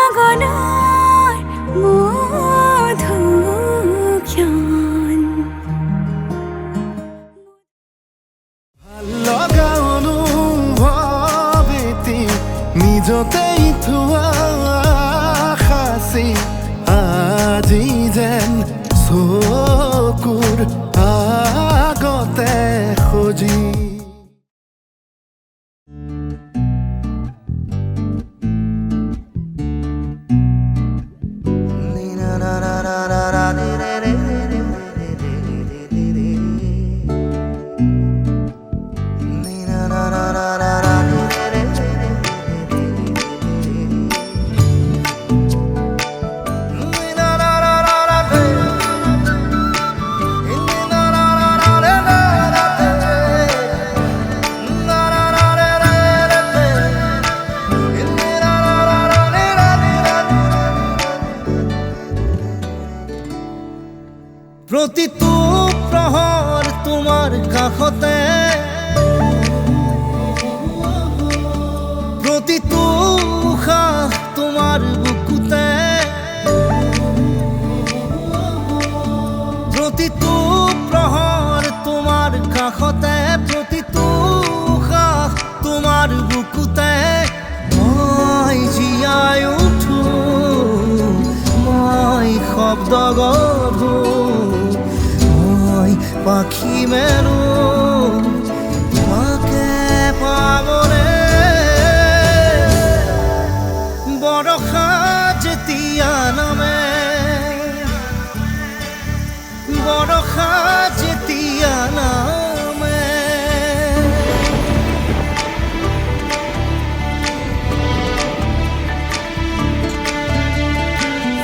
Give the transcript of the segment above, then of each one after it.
গগনৰ মধু ক্ষণ লগা অনুভৱ এটি নিজতেই থোৱা সাঁচি আজি যেন চকুৰ আগতে সজি প্ৰতিটো প্ৰহৰ তোমাৰ কাষতে প্ৰতিটো উশাহ তোমাৰ বুকুতে প্ৰতিটো প্ৰহৰ তোমাৰ কাষতে প্ৰতিটো উশাহ তোমাৰ বুকুতে মই জীয়াই উঠো মই শব্দ গঢ়ো পাখি মেলো তোমাকে পাবলে বৰষা যেতিয়া নামে বৰষা যেতিয়া নামে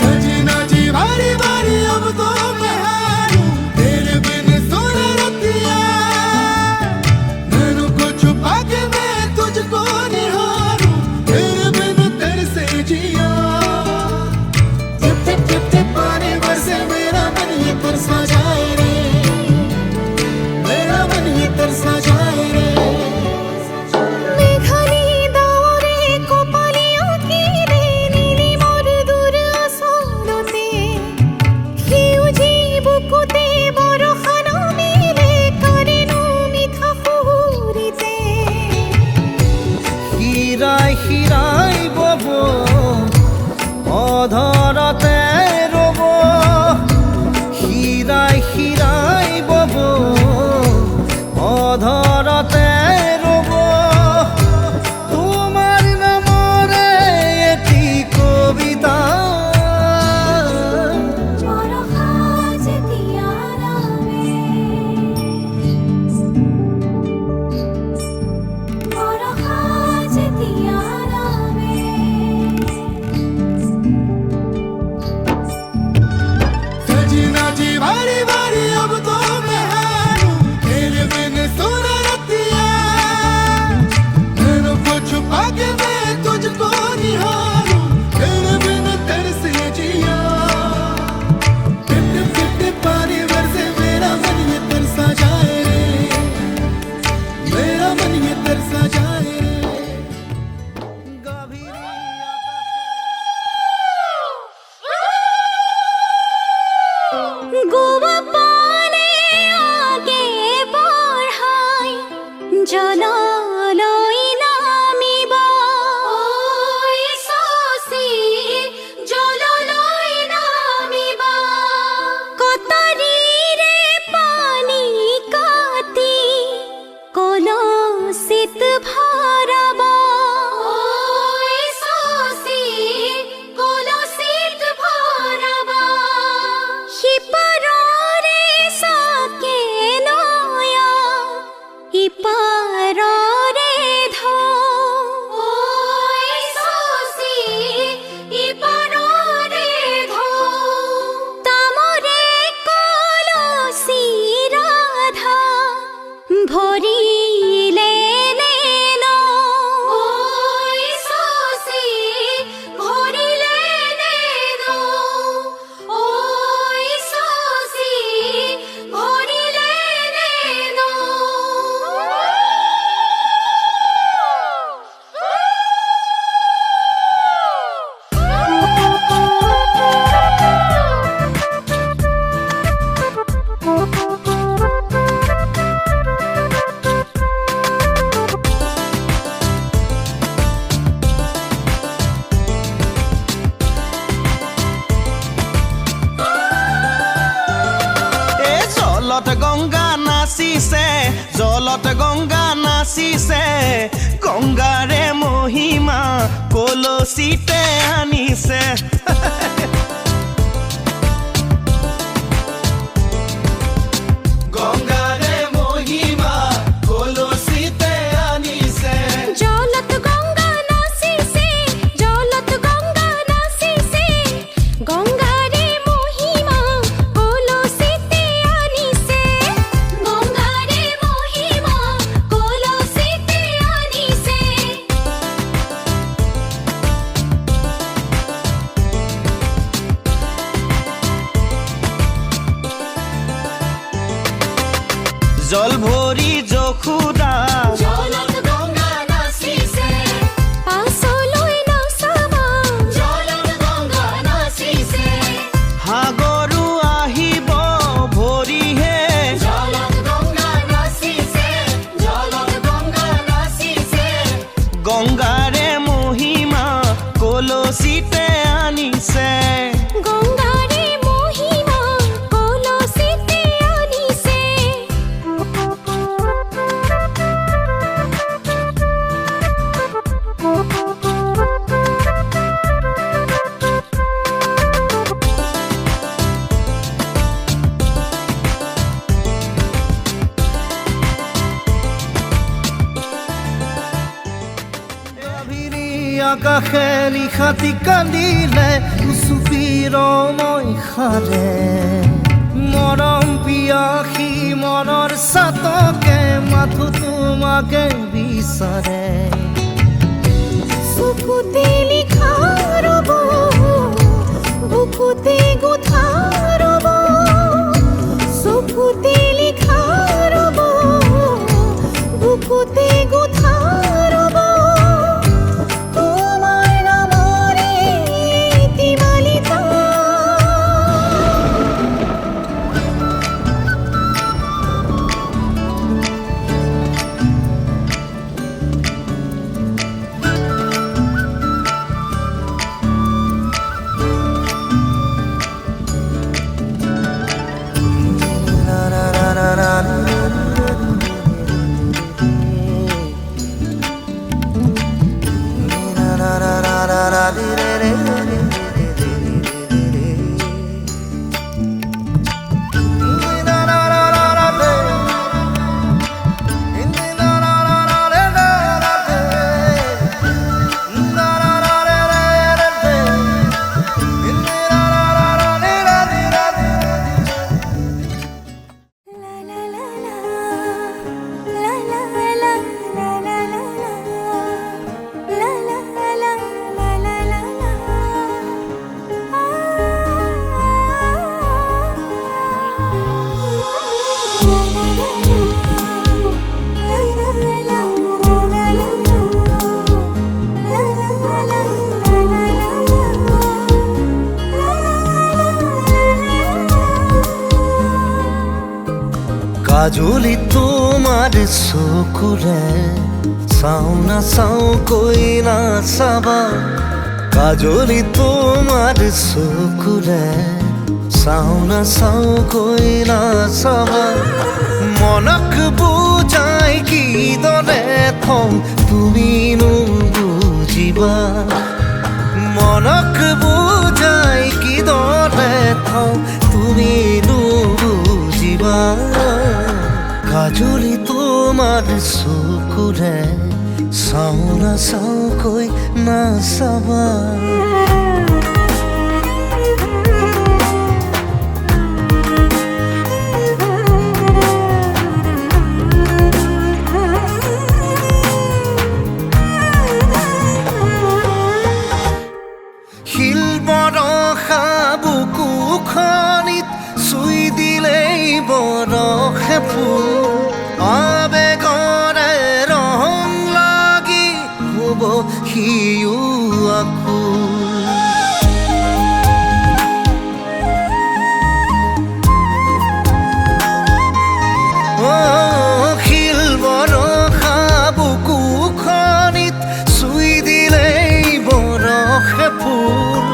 सजना जी बारी बारी अब तो मैं हारूं तेरे बिन सुन रतिया नैनों को छुपा के मैं तुझको निहारूं तेरे बिन तेरे से जिया বাচিছে জলত গংগা নাচিছে গংগাৰে মহিমা কলচিতে আনিছে গংগাৰে মহিমা কলচিতে আনিছে জলত গঙ্গা নাচিছে জলত গঙ্গা নাচিছে গঙ্গাৰে মহিমা কলচিতে আনিছে গঙ্গাৰে মহিমা কলচিতে আনিছে জল ভৰি যশোদা জলত গঙ্গা নাচিছে পাছলৈ নাচাবা জলত গঙ্গা নাচিছে সাগৰো আহিব ভৰিহে জলত গঙ্গা নাচিছে জলত গঙ্গা নাচিছে গংগাৰে মহিমা কলচিতে আনিছে গঙ্গাৰে মহিমা কলচিতে আনিছে আভিৰি আকাশে নিশাতি কান্দিলে উচুপিৰ মই খালে মৰম পিয়াসী মনৰ চাতকে মাথো তোমাকে বিচাৰে চকুতে লিখা ৰব বুকুতে গোঠা ৰব চকুতে লিখা ৰব বুকুতে গোঠা ৰব তোমাৰ নামৰে তিমালিতা কাজলি তোমাৰ চকুৰে চাও না চাও কৈ না চাবা কাজলি তোমাৰ চকুৰে চাও না চাও কৈ না চাবা মনক বুজাই কিদৰে থওঁ তুমিনো বুজিবা মনক বুজাই কিদৰে থওঁ তুমিনো বুজিবা কাজলি তোমাৰ চকুৰে চাও না চাও কৈ না চাবা শিল বৰষা বুকুখনিত চুই দিলেই বৰষে ফুল আবেগৰে ৰং লাগি হ'ব সিও আকুল শিল বৰষা বুকুখনিত চুই দিলেই বৰষে ফুল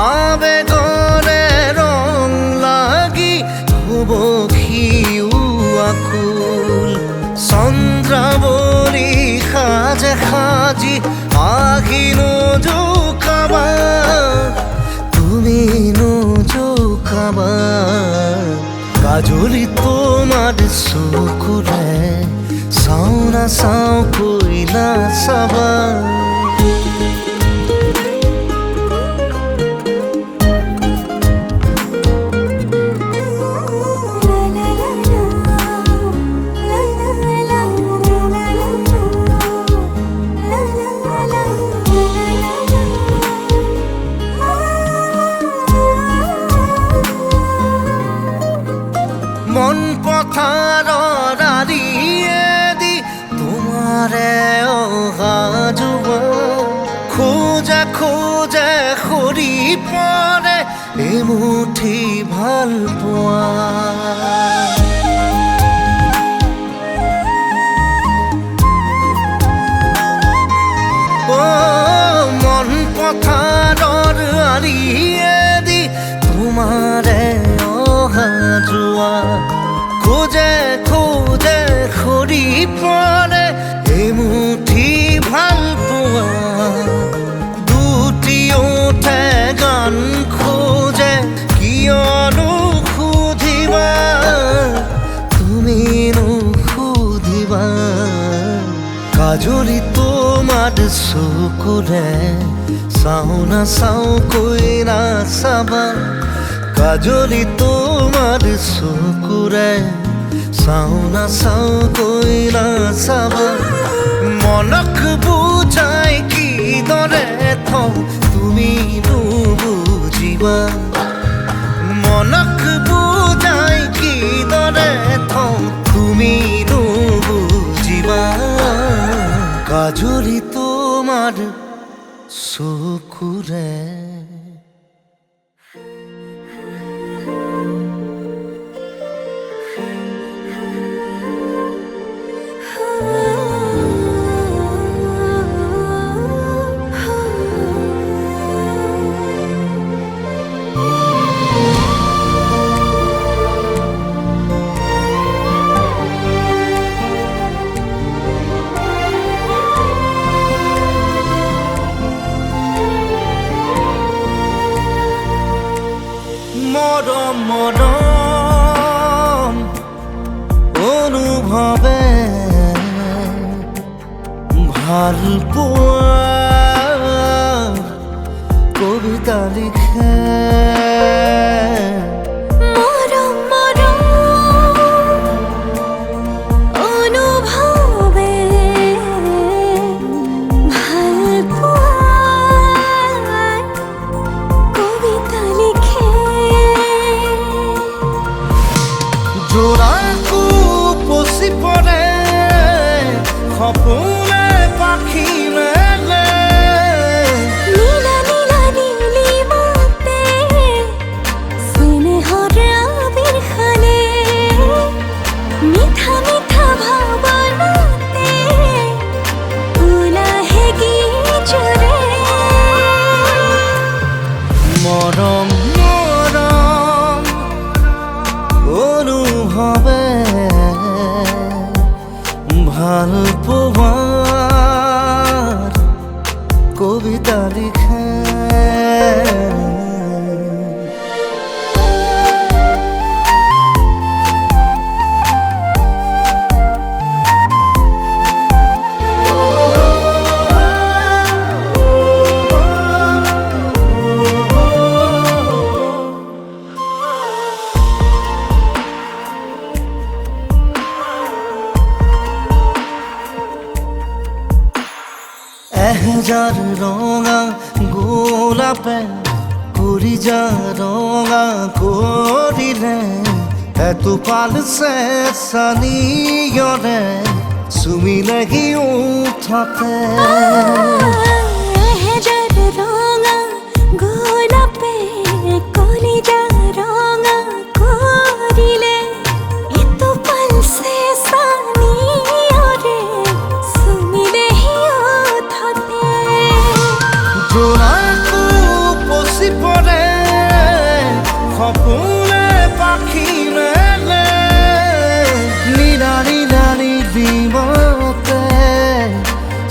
আবেগৰে ৰং লাগি হ'ব সিও আকুল আজি আহিনো জোকাবা তুমি নোজোকাবা কাজলি তোমার চকুৰে চাও না চাও কইলা চাবা মন পথাৰৰ আৰিয়েদি তোমাৰে অহা যোৱা খোজে খোজে সৰি পৰে এমুঠি ভাল পোৱা মন পথাৰৰ আৰিয়েদি তোমাৰে অহা যোৱা খোজে খোজে সৰি পৰে এমুঠি ভাল পোৱা দুটি ওঠে গান খোজে কিয়নো সুধিবা তুমি নুসুধিবা কাজলি তোমাৰ চকুৰে চাও না চাও কৈ নাচাবা কাজলি তোমাৰ চকুৰে চাও না চাও কৈ নাচাবা মনক বুজাই কিদৰে থওঁ তুমি নুবুজিবা মনক বুজাই কিদৰে থওঁ তুমি নুবুজিবা কাজলি তোমাৰ চকুৰে মৰম মৰম অনুভৱে ভাল পোৱাৰ কবিতা লিখে মৰম মৰম অনুভৱে ভাল পোৱাৰ কবিতা লিখে জোৰাকো পচি পৰে সপোনে পাখি মেলে নীলা নীলা নীলিমাতে স্নেহৰ আবিৰ খালে মিঠা মিঠা ভাৱনাতে উলাহে গীত জৰে মৰম মৰম অনুভৱে ভাল পোৱাৰ কবিতা লিখে এহেজাৰ ৰঙা গোলাপে কলিজা ৰঙা কৰিলে এটোপাল চেঁচানিয়ৰে চুমিলেহি উঠতে এহেজাৰ ৰঙা গোলাপে কলিজা ৰঙা কৰিলে এটোপাল চেঁচানিয়ৰে চুমিলেহি উঠতে জোনাকো পচি পৰে সপোনে পাখি মেলে নীলা নীলা নীলিমতে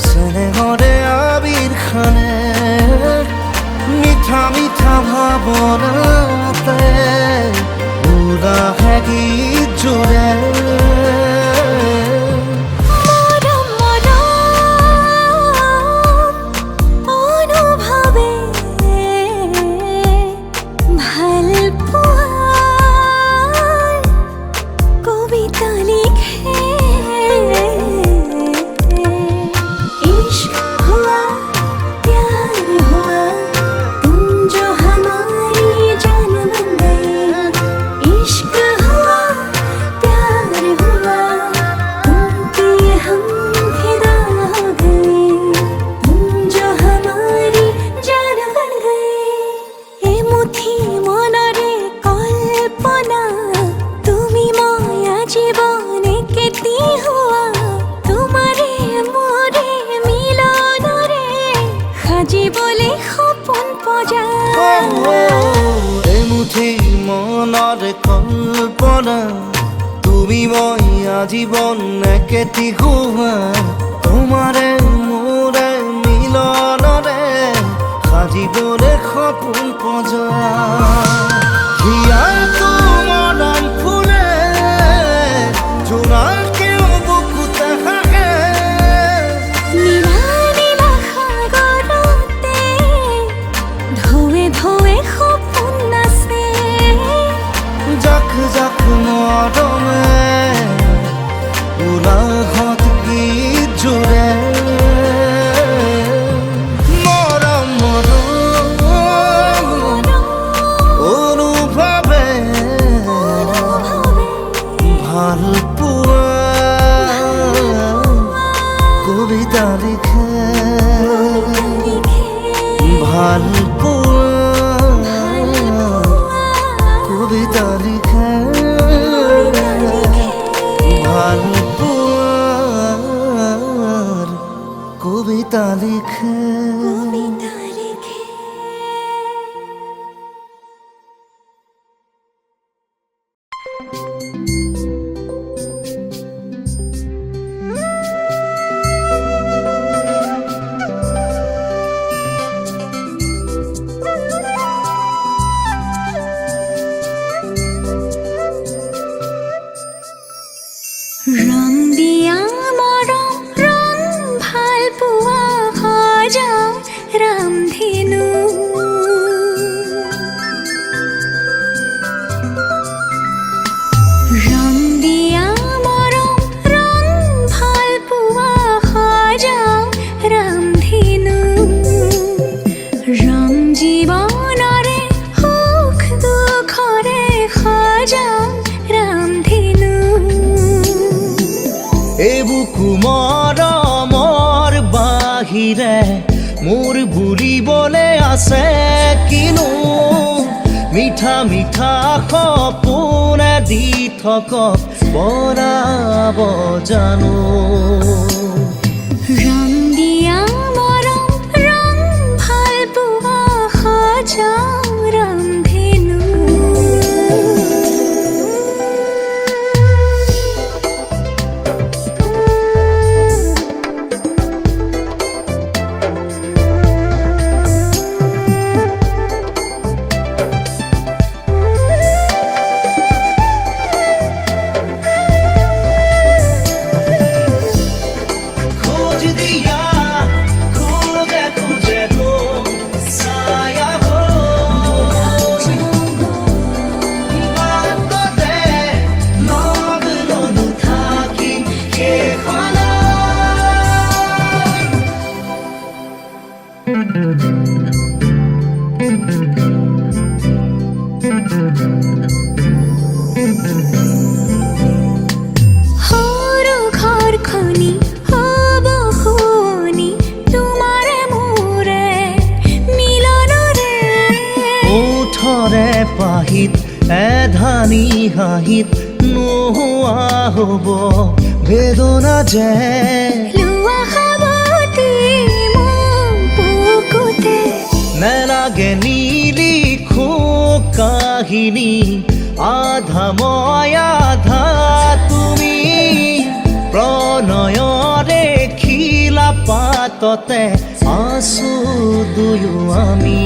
স্নেহৰে মিঠা ভাবনাতে উৰা হে গীত জোৰে মৰম অনুভৱে ভাল পোৱাৰ কবিতা লিখে इश्क हुआ प्यार हुआ तुम जो हमारी जान बन गए इश्क हुआ प्यार हुआ तुम पे हम फिदा हो गए तुम जो हमारी जान बन गए ए मुठी मनरे कल्पना তুমি মায়া জীবনে কেতি হুয়া তোমারে মোরে মিলনরে সাজিবলে সপোন পজা এমুঠি মনৰ কল্পনা তুমি মই আজীবন একেটি হোৱা তোমাৰে মোৰে মিলনৰে সাজিবলে সপোন পজা হিয়াৰ মৰম ফুলে জোনাকেও বুকুতে হাগে নীলা নীলা সাগৰতে ঢৌৱে ঢৌৱে সপোন নাচে জাক জাক মৰমে উলাহত গীত জোৰে মৰম অনুভৱে ভাল পোৱা কবিতা লিখে ভাল পোৱা কবিতা লিখে ভাল পোৱাৰ কবিতা লিখে কবিতা লিখে ৰং দিয়া মৰম ৰং ভাল পোৱা সজাও ৰামধেনু ৰং দিয়া মৰম ৰং ভাল পোৱা সজাও ৰামধেনু ৰং জীৱনৰে সুখ দুখৰে সজাও ৰামধেনু এবুকু মৰমৰ বাহিৰে মোৰ বুলিবলে আছে কিনো মিঠা মিঠা সপোনে দি থকক বৰাব জানো ৰং দিয়া মৰম ৰং ভাল পোৱা সজাও ৰামধেনু खोज दिया खोजे तुझे तो साया हो বাটতে নগলো থাকি কেখনা সৰু ঘৰখনি হ'ব শুৱনি তোমাৰে মোৰে মিলনৰে ওঠৰে পাহিত এধানি হাঁহিত নোহোৱা হ'ব বেদনা যে লোৱা সাৱতি মোক বুকুতে নেলাগে নিলিখো কাহিনী আধা মই আধা তুমি প্ৰণয়ৰে খিলা পাততে আছো দুয়ো আমি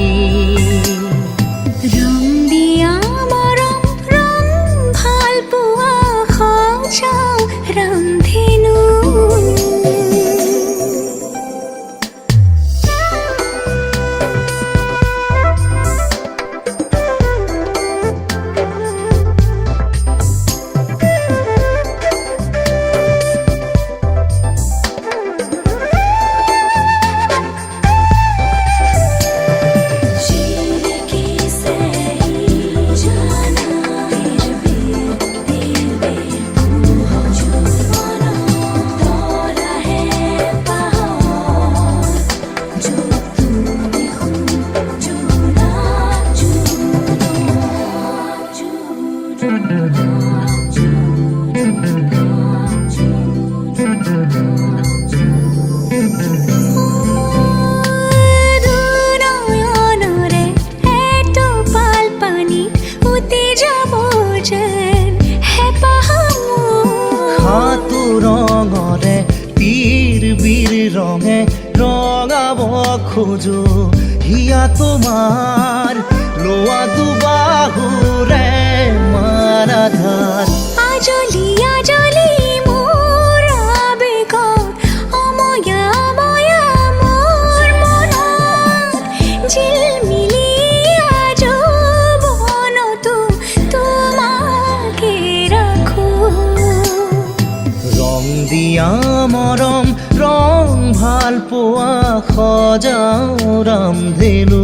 তোমাৰ লোৱা দুবাহুৰে মাৰাধাৰ আজলি আজলি মোৰ আবেগত অময়া অময়া মোৰ মনত ঝিলমিলি আজীৱনতো তোমাকে ৰাখো ৰং দিয়া মৰম ৰং ভাল পোৱা সজাও ৰামধেনু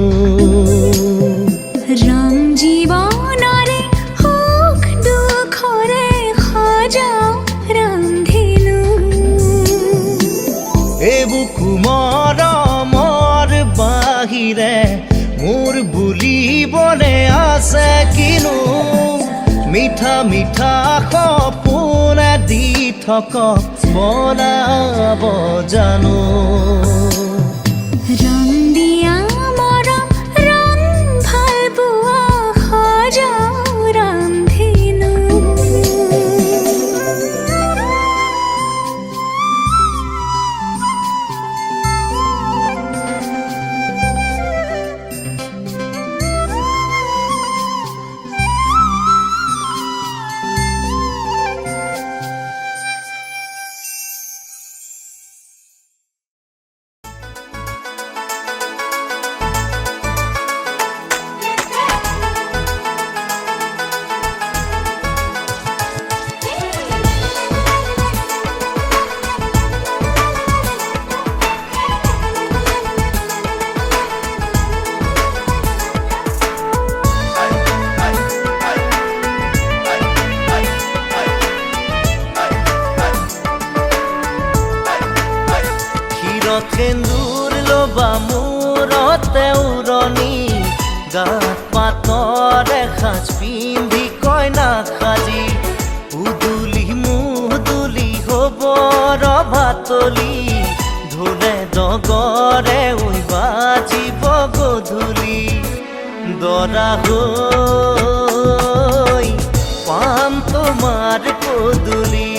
ৰং জীৱনৰে সুখ দুখৰে সজাও ৰামধেনু এইবোৰ কুমৰমৰ বাহিৰে মোৰ বুলিবলে আছে কিনো মিঠা মিঠা সপোনে দি থকা বনাব জানো ৰং দিয়া মৰম ৰং ভাল পোৱা সজাও ৰামধেনু সেন্দুৰ লবা মূৰতে উৰণি গাত পাতৰে সাজ পিন্ধি কইনা সাজি উদুলি মুদুলি হ'ব ৰভাতলি ঢোলে ডগৰে উই বাজিব গধূলি দৰা হৈ পাম তোমাৰ পদূলি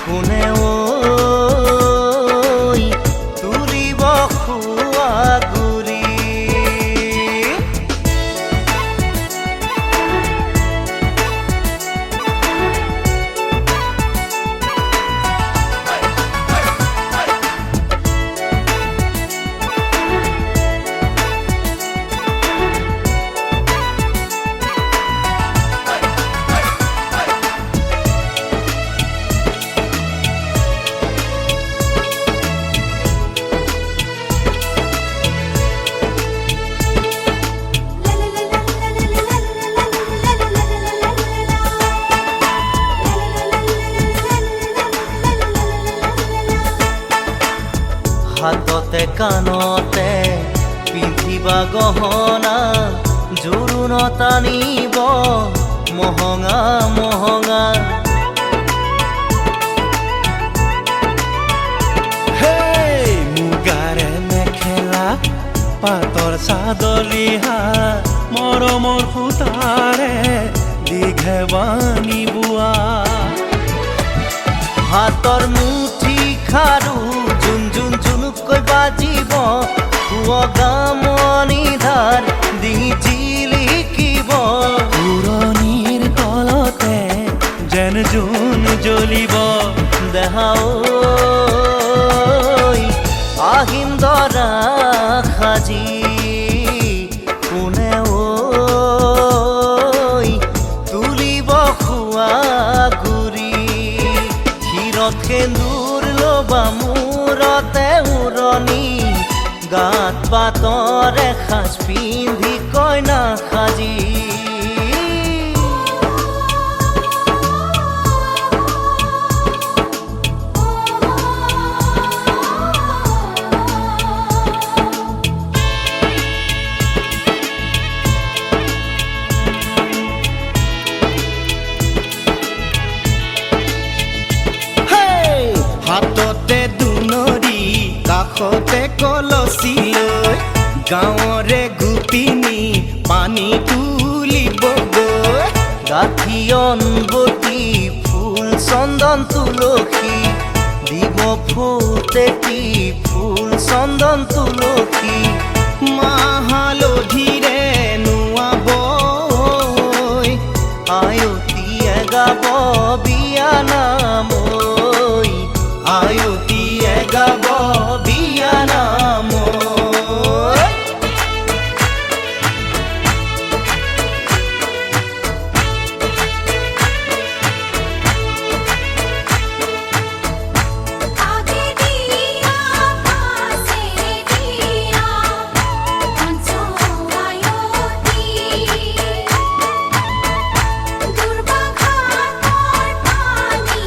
কোনে হাততে কাণতে পিন্ধিবা গহনা জোৰোণ টানিব মহঙা মহঙা মুগাৰে মেখেলা পাতৰ চাদৰ ৰিহা মৰমৰ সূতাৰে দীঘেবানী বোৱা হাতৰ মুঠি খাৰু জুন জুন জুনুকৈ বাজিব গামনি ধাৰ দি জিলিকিব পুৰণিৰ তলতে যেন জোন জ্বলিব দেহাও আহিম দৰা সাজি কোনে তুলিব খোৱা গুৰি ক্ষীৰত সেন্দুৰ লবা মূৰতে উৰণি গাত পাতৰে সাজ পিন্ধি কইনা সাজি হাততে দুনৰি কাষতে কলচি লৈ গাঁৱৰে গোপিনী পানী তুলিবগৈ গাঁঠি অনবতি ফুল চন্দন তুলসী দিব ফুটেতি ফুল চন্দন তুলসী মাহালধিৰে নোৱাবৈ আয়তীয়ে গাব বিয়া নাম ঐ আয়তীয়ে গাব বিয়া নাম ঐ আগে দিয়া পাশে দিয়া পঞ্চআয়তী দুর্বাঘাতর পানি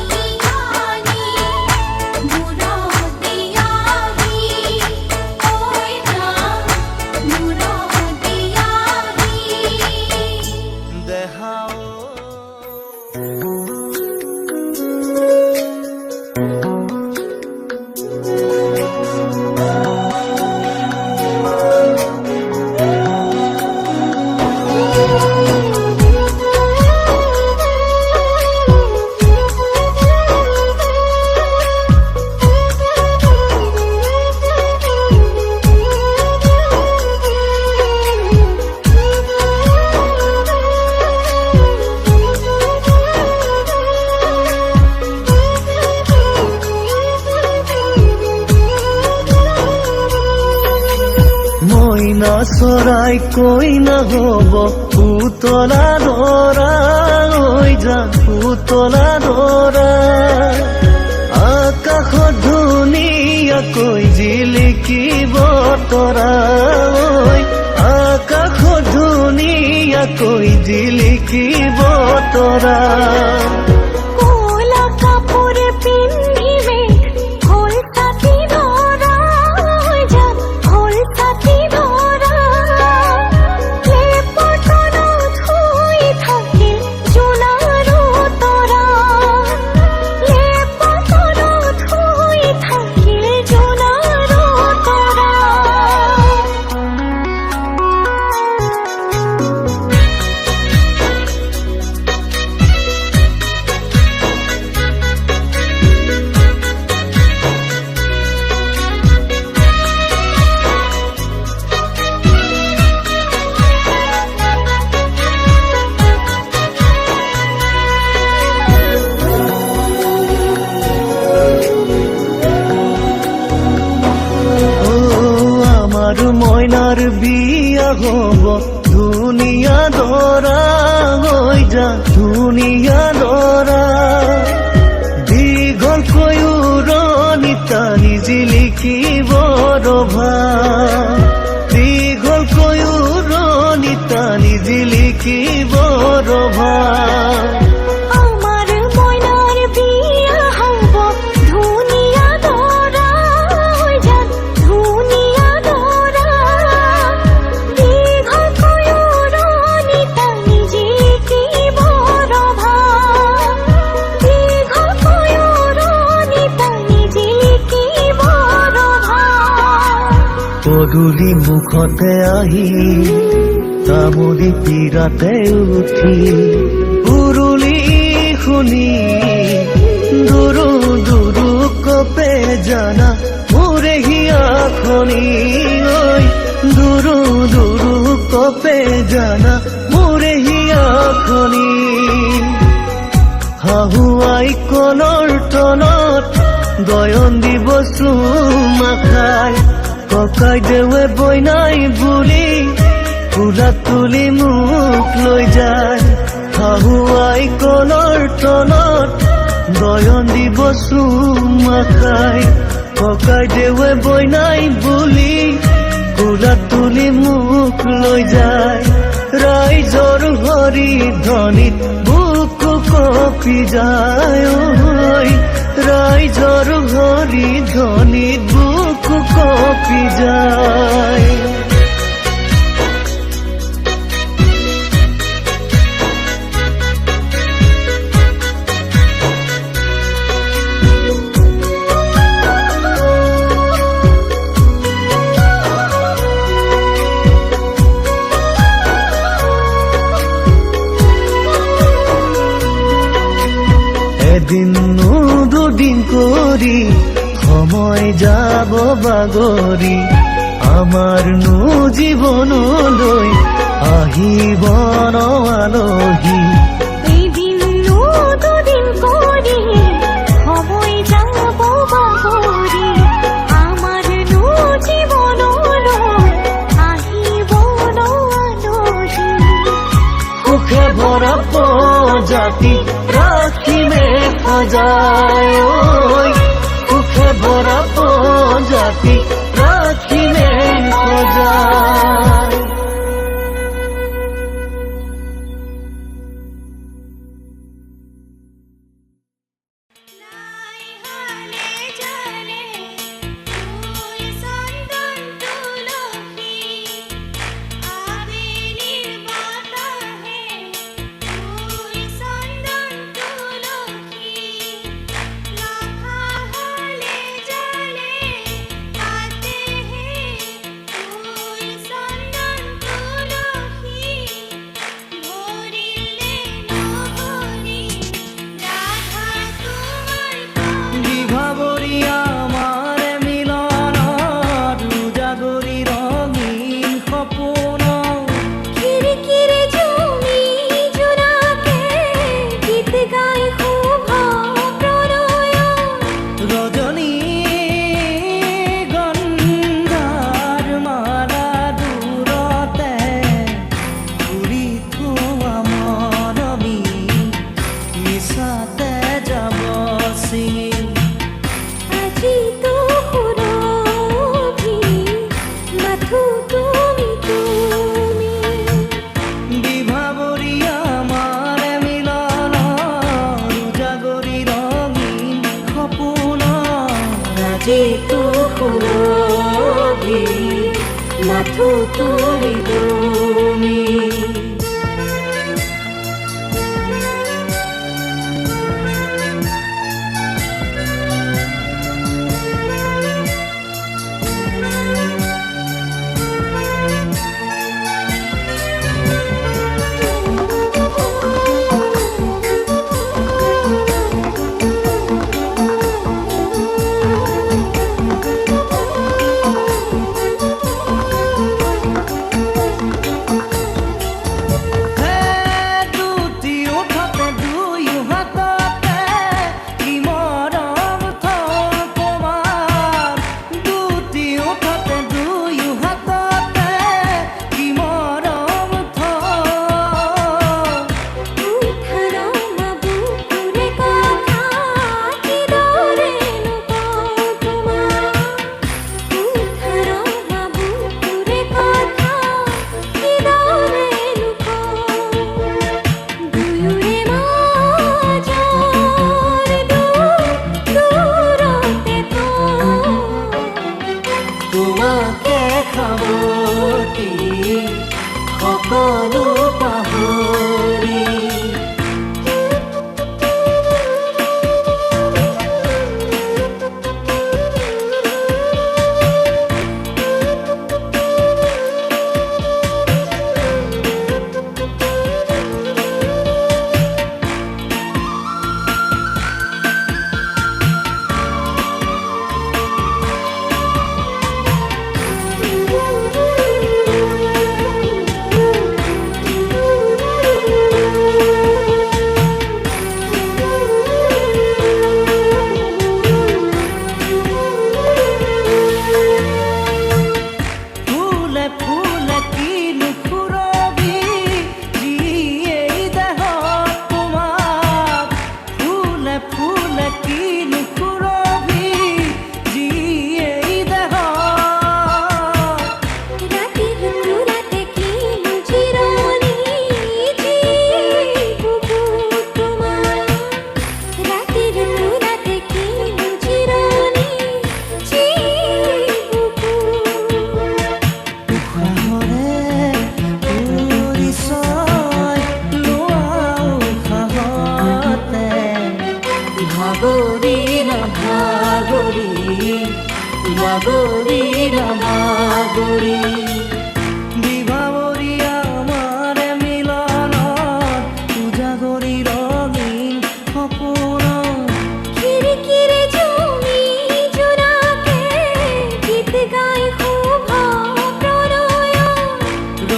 আনি মুরদ দিয়াহি ওই না মুরদ দিয়াহি দেহাও মইনা চৰাই কইনা হব পুতলা ধৰা হৈ যা পুতলা ধৰা আকাশত ধুনীয়াকৈ জিলিকিব তৰা ঐ আকাশত ধুনীয়াকৈ জিলিকিব তৰা কোলা কাপড় পিন্ধিবে ফুল ছাতি ধরা হয়ে যা ফুল ছাতি ধরা লেপটন ধুই থাকে জোনারো তরা লেপটন ধুই থাকে জোনারো তরা ও আমার মইনার বিয়া হব ধুনীয়া দৰা হৈ যা ধুনীয়া দৰা দীঘলকৈ উৰণি টানি জিলিকিব ৰভা দীঘলকৈ উৰণি টানি জিলিকিব ৰভা আমার ময়নার বিয়া হব ধুনিয়া দরা হয়ে যা ধুনিয়া দরা দীর্ঘ কয়ুরনি টানি জিলিকিব রভা দীর্ঘ কয়ুরনি টানি জিলিকিব রভা পদূলি মুখতে আহি তামুলি তীৰাতে উঠি উৰুলি শুনি দুৰু দুৰু কপে জানা মোৰে হিয়াখনি ঐ দুৰু দুৰু কপে জানা মোৰে হিয়াখনি হাহুৱাই কলৰ তলত গয়ন দিব চুমা খাই ককাই দেৱে বইনাই বুলি ফুলা তুলি মোক লৈ যায় হাহুৱাই কলৰ তলত গয়ন দিব চুমা খাই ককাই দেৱে বইনাই বুলি ফুলা তুলি মোক লৈ যায় ৰাইজৰ হৰি ধ্বনিত বুকু কঁপি যায় ঐ ৰাইজৰ হৰি ধ্বনিত বুকু কঁপি যায় এদিন দুদিন কৰি সময় যাব বাগৰি আমাৰ নো জীৱনলৈ আহিব ন আলহী এদিন দুদিন কৰি সময় যাব বাগৰি আমাৰ জীৱনলৈ আহিব ন আলহী সুখে ভৰা প্ৰজাতি ৰাখিমে সজাই ঐ সুখে ভৰা প্ৰজাতি ৰাখিমে সজাই নাই হালে জানে ফুল চন্দন তুলসী আবেলির বাতাহে ফুল চন্দন তুলসী রাখা হলে জানে তাতে হে ফুল চন্দন তুলসী ভরিলে নহরি রাধা তোমার বিভাবৰী আমাৰ মিলন দুজাগৰি ৰঙীন সপোন খিৰিকিৰে জুমি জোনাকে গীত গাই শুভ প্ৰণয় ৰজনী গন্ধাৰ মালা দূৰতে ঘূৰি থোৱা মৰমী মিছাতে যাব ছিঙি আজি তো সুৰভি মাথো তুমি তুমি বিভাবৰী আমাৰ মিলন দুজাগৰি ৰঙীন সপোন আজিতো সুৰভি মাথো তুমি তুমি হে দুটি ওঠতে দুয়ো হাততে কি মৰম থল তোমাৰ দুটি ওঠতে দুয়ো হাততে কি মৰম থল উঠাৰমা বুকুৰে কথা কিদৰে নুকওঁ তোমাক উঠাৰমা বুকুৰে কথা কিদৰে নুকওঁ দুয়োৰে মাজৰ দূৰতে তোমাকে খাবতি সকলো পাহৰি তো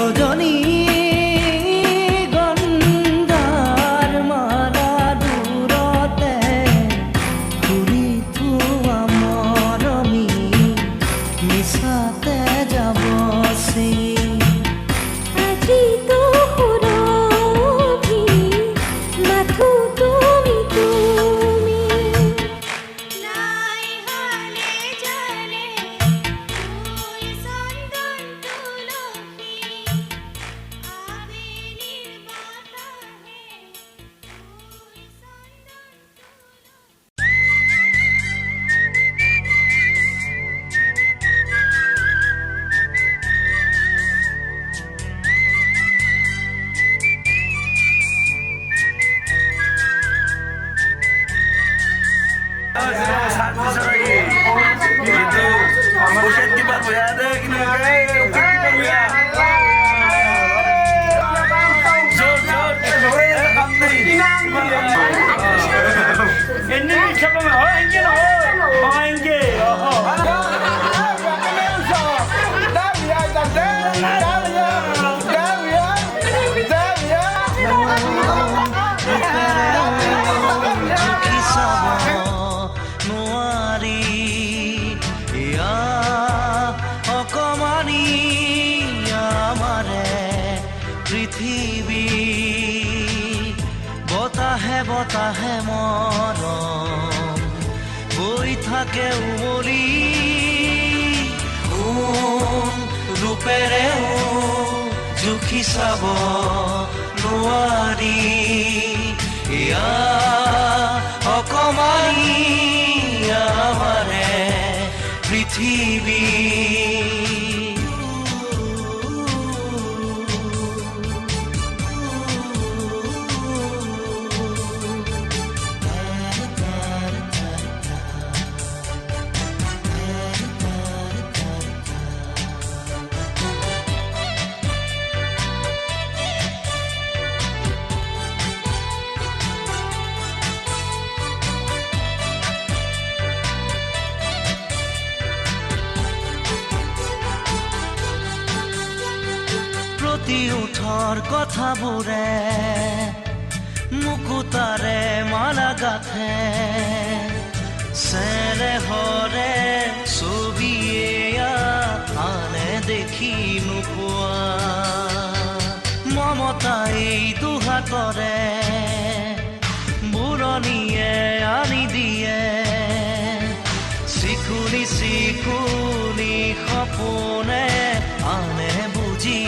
ৰজনী গন্ধাৰ মালা দূৰতে ঘূৰি থোৱা মৰমী মিছাতে যাব চি আজি তো সুৰভি মাথো তুমি নাই হলে জানে ফুল চন্দন তুলসী আবেলির বাতাহে ফুল চন্দন Buset di Pak Buya ada gini kayak buset di Pak Buya. Zul ini siapa mah? Oh ini loh. Oh ini. জুখি চাব নোৱাৰি ইয়া অকমানি আমাৰে পৃথিৱী বতাহে বতাহে মৰম গৈ থাকে উমলি ৰূপেৰেও জুখি চাব নোৱাৰি ইয়া অকমানি আমাৰে পৃথিৱী প্ৰতি উঠৰ কথাবোৰে মুকুতাৰে মালা গাথে চেনেহৰে ছবিয়ে আনে দেখি নোপোৱা মমতাই দুহাতৰে বুৰণিয়ে আনি দিয়ে চিকুনি চিকুনি সপোনে আনে বুজি